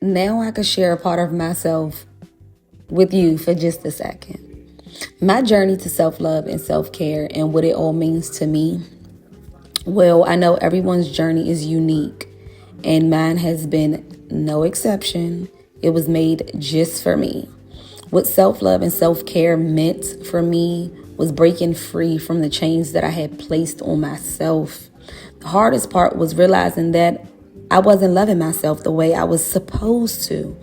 now I could share a part of myself with you for just a second. My journey to self-love and self-care and what it all means to me. Well, I know everyone's journey is unique, and mine has been no exception. It was made just for me. What self-love and self-care meant for me was breaking free from the chains that I had placed on myself. The hardest part was realizing that I wasn't loving myself the way I was supposed to.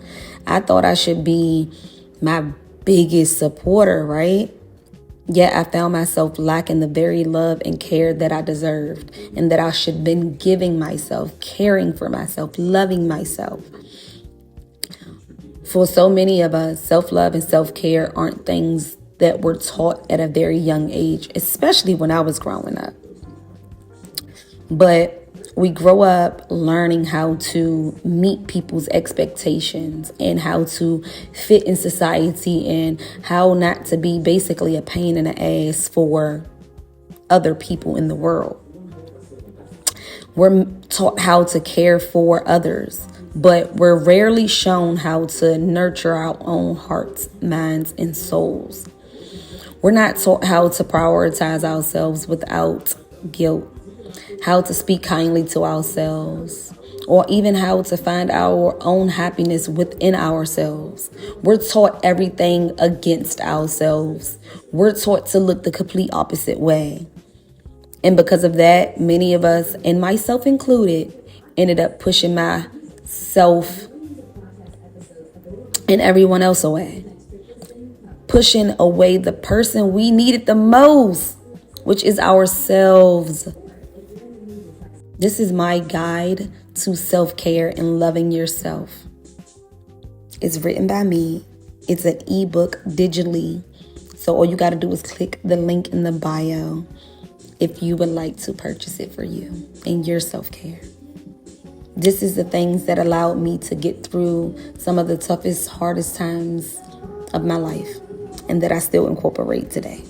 I thought I should be my biggest supporter, right? Yet I found myself lacking the very love and care that I deserved and that I should have been giving myself, caring for myself, loving myself. For so many of us, self-love and self-care aren't things that were taught at a very young age, especially when I was growing up. But we grow up learning how to meet people's expectations and how to fit in society and how not to be basically a pain in the ass for other people in the world. We're taught how to care for others, but we're rarely shown how to nurture our own hearts, minds, and souls. We're not taught how to prioritize ourselves without guilt, how to speak kindly to ourselves, or even how to find our own happiness within ourselves. We're taught everything against ourselves. We're taught to look the complete opposite way. And because of that, many of us, and myself included, ended up pushing myself and everyone else away. Pushing away the person we needed the most, which is ourselves. This is my guide to self-care and loving yourself. It's written by me. It's an ebook digitally. So all you got to do is click the link in the bio if you would like to purchase it for you and your self-care. This is the things that allowed me to get through some of the toughest, hardest times of my life and that I still incorporate today.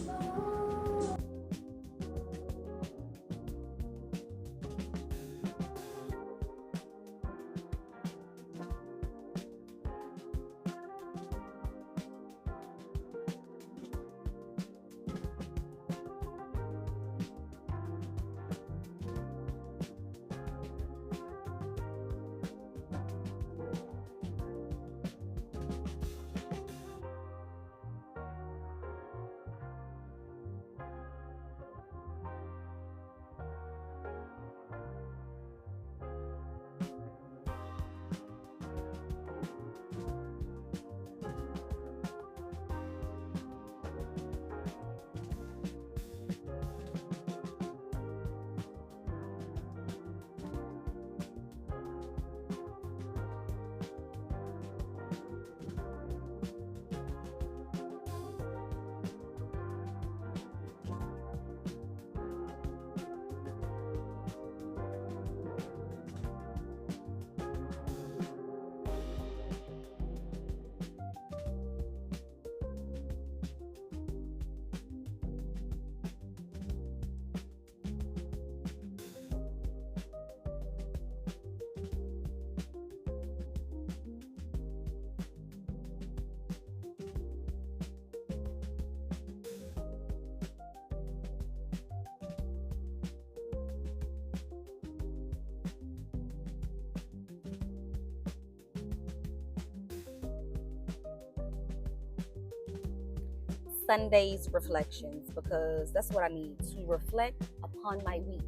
Sunday's reflections, because that's what I need to reflect upon my week.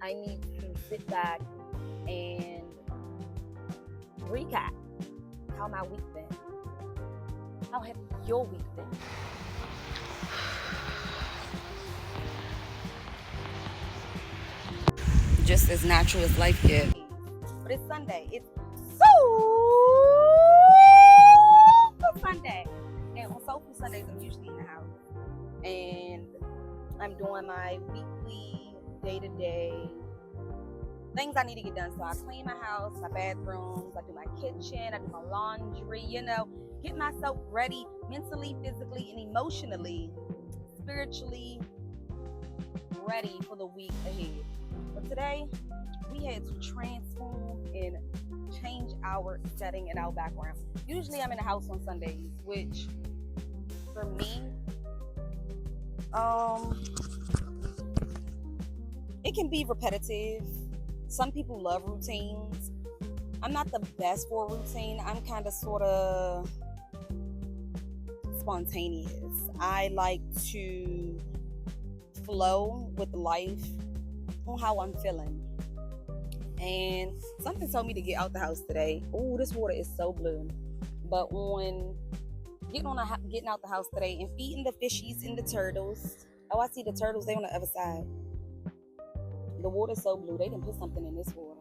I need to sit back and recap how my week been. How have your week been? Just as natural as life gets. But it's Sunday. It's Sunday. And on Soulful Sundays, I'm usually in the house. And I'm doing my weekly, day-to-day things I need to get done. So I clean my house, my bathrooms, I do my kitchen, I do my laundry, get myself ready mentally, physically, and emotionally, spiritually ready for the week ahead. But today, we had to transform and change our setting and our background. Usually I'm in the house on Sundays, which for me, it can be repetitive. Some people love routines. I'm not the best for a routine. I'm kind of sort of spontaneous. I like to flow with life on how I'm feeling. And something told me to get out the house today. Oh, this water is so blue. But on getting out the house today and feeding the fishies and the turtles. Oh, I see the turtles. They on the other side. The water's so blue. They didn't put something in this water.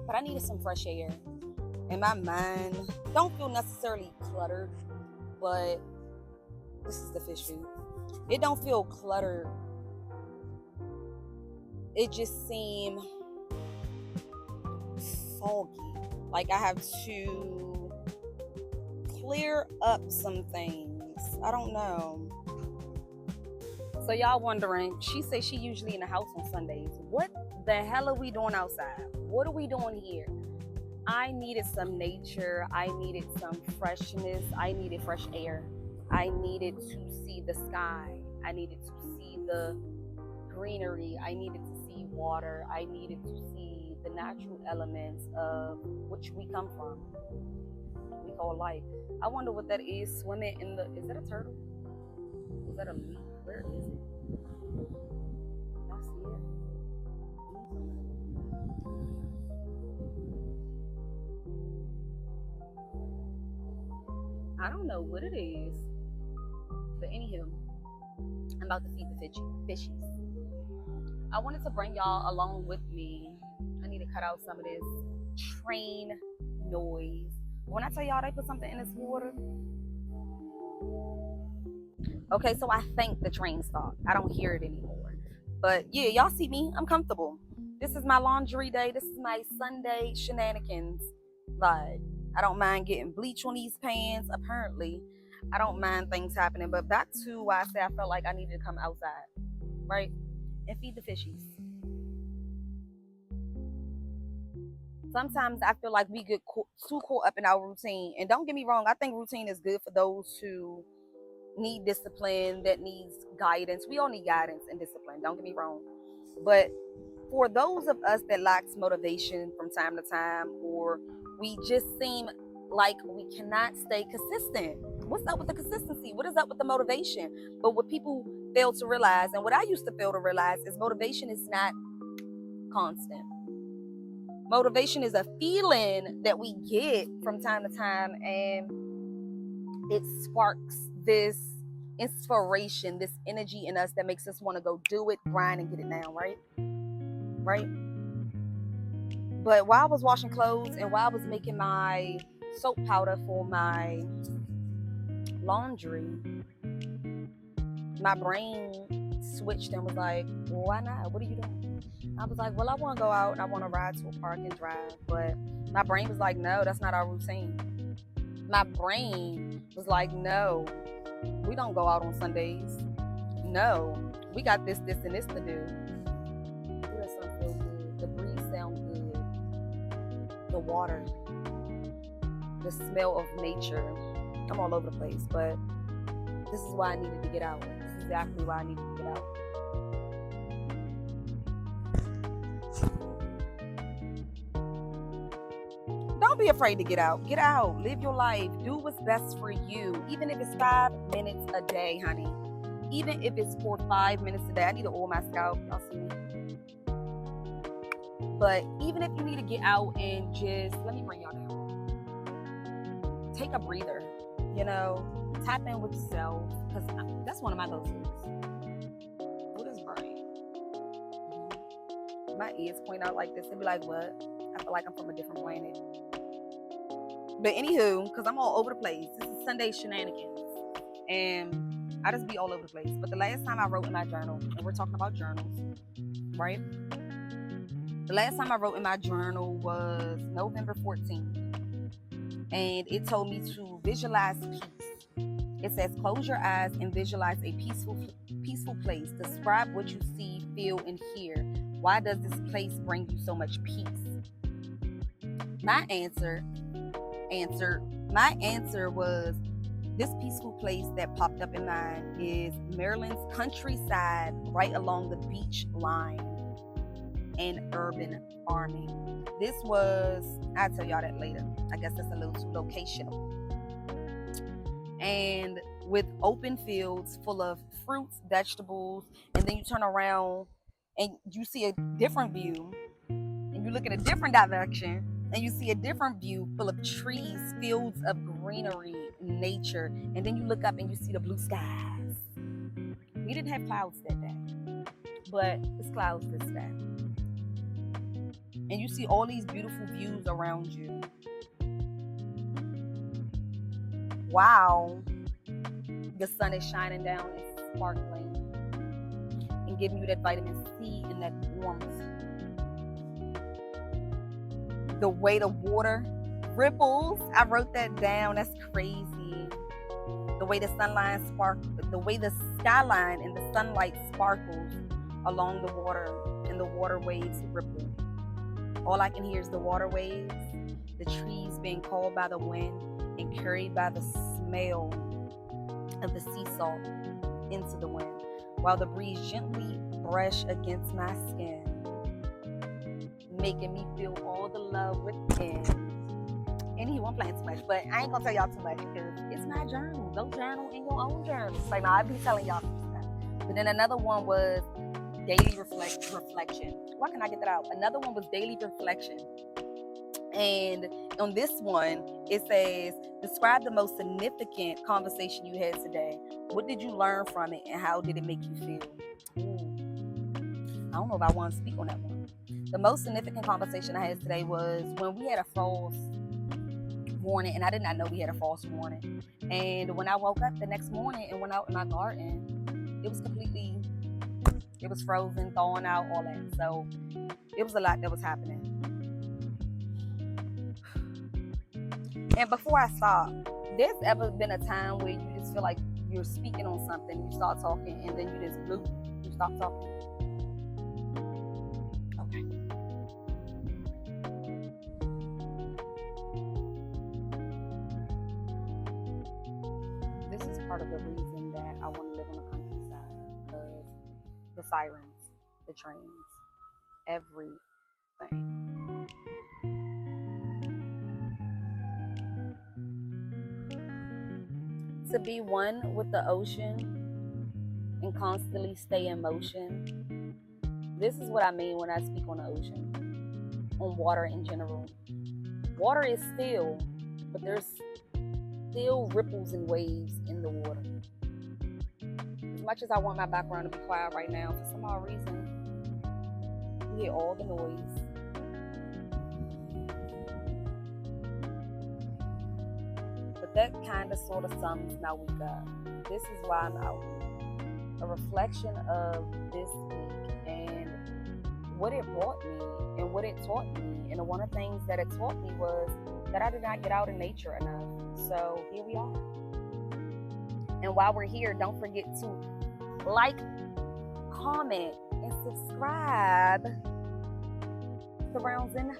But I needed some fresh air. And my mind don't feel necessarily cluttered, but this is the fish food. It don't feel cluttered. It just seems foggy. Like I have to clear up some things. I don't know. So y'all wondering, she says she usually in the house on Sundays. What the hell are we doing outside? What are we doing here? I needed some nature. I needed some freshness. I needed fresh air. I needed to see the sky. I needed to see the greenery. I needed to see water. I needed to see the natural elements of which we come from. We call life. I wonder what that is swimming in the, is that a turtle? Is that a leaf? Where is it? I see it. I don't know what it is. But anywho, I'm about to feed the fishies. I wanted to bring y'all along with me. I need to cut out some of this train noise. When I tell y'all they put something in this water. Okay, so I think the train stopped. I don't hear it anymore. But yeah, y'all see me. I'm comfortable. This is my laundry day. This is my Sunday shenanigans vibe. I don't mind getting bleach on these pants. Apparently, I don't mind things happening. But back to why I say I felt like I needed to come outside, right? And feed the fishies. Sometimes I feel like we get too caught up in our routine. And don't get me wrong, I think routine is good for those who need discipline, that needs guidance. We all need guidance and discipline, don't get me wrong. But for those of us that lacks motivation from time to time, or we just seem like we cannot stay consistent. What's up with the consistency? What is up with the motivation? But what people fail to realize, and what I used to fail to realize, is motivation is not constant. Motivation is a feeling that we get from time to time, and it sparks this inspiration, this energy in us that makes us want to go do it, grind, and get it now, right? But while I was washing clothes and while I was making my soap powder for my laundry, my brain switched and was like, well, why not? What are you doing? I was like, well, I want to go out and I want to ride to a park and drive. But my brain was like, no, that's not our routine. My brain was like, no, we don't go out on Sundays. No, we got this, and this to do. Ooh, that sounds so good. The breeze sounds good. The water. The smell of nature. I'm all over the place, but this is why I needed to get out. This is exactly why I needed to get out. Don't be afraid to get out. Get out. Live your life. Do what's best for you. Even if it's 5 minutes a day, honey. Even if it's for 5 minutes a day. I need to oil my scalp. Y'all see me? But even if you need to get out and just, let me bring y'all down. Take a breather. You know, tap in with yourself. Because that's one of my go-tos. What is right? My ears point out like this and be like, what? I feel like I'm from a different planet. But anywho, because I'm all over the place. This is Sunday shenanigans. And I just be all over the place. But the last time I wrote in my journal, and we're talking about journals, right? The last time I wrote in my journal was November 14th. And it told me to visualize peace. It says, close your eyes and visualize a peaceful place. Describe what you see, feel, and hear Why does this place bring you so much peace? My answer was, this peaceful place that popped up in mind is Maryland's countryside right along the beach line and urban farming. This was, I'll tell y'all that later. I guess that's a little too locational. And with open fields full of fruits, vegetables, and then you turn around and you see a different view, and you look in a different direction, and you see a different view full of trees, fields of greenery, nature, and then you look up and you see the blue skies. We didn't have clouds that day, but it's clouds this day. And you see all these beautiful views around you. Wow, the sun is shining down, it's sparkling, and giving you that vitamin C and that warmth. The way the water ripples, I wrote that down, that's crazy. The way the skyline and the sunlight sparkles along the water, and the water waves ripple. All I can hear is the water waves, the trees being called by the wind and carried by the smell of the sea salt into the wind, while the breeze gently brush against my skin, making me feel all the love within. Anywho, I'm playing too much, but I ain't gonna tell y'all too much because it's my journal. Go journal in your own journal. Like, no, I be telling y'all some stuff. But then another one was daily reflection. Why can I get that out? Another one was daily reflection. And on this one, it says, describe the most significant conversation you had today. What did you learn from it, and how did it make you feel? I don't know if I want to speak on that one. The most significant conversation I had today was when we had a frost warning, and I did not know we had a frost warning. And when I woke up the next morning and went out in my garden, it was frozen, thawing out, all that. So it was a lot that was happening. And before I stop, there's ever been a time where you just feel like you're speaking on something, you start talking, and then you just bloop, you stop talking? Okay. This is part of the reason that I want to live on the countryside, because the sirens, the trains, everything. To be one with the ocean and constantly stay in motion. This is what I mean when I speak on the ocean, on water in general. Water is still, but there's still ripples and waves in the water. As much as I want my background to be quiet right now, for some odd reason, you hear all the noise. But that kind of sort of sums my week up. This is why I'm out here. A reflection of this week and what it brought me and what it taught me. And one of the things that it taught me was that I did not get out in nature enough. So here we are. And while we're here, don't forget to like, comment, and subscribe to Rounds in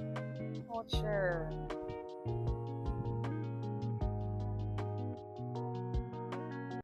Culture.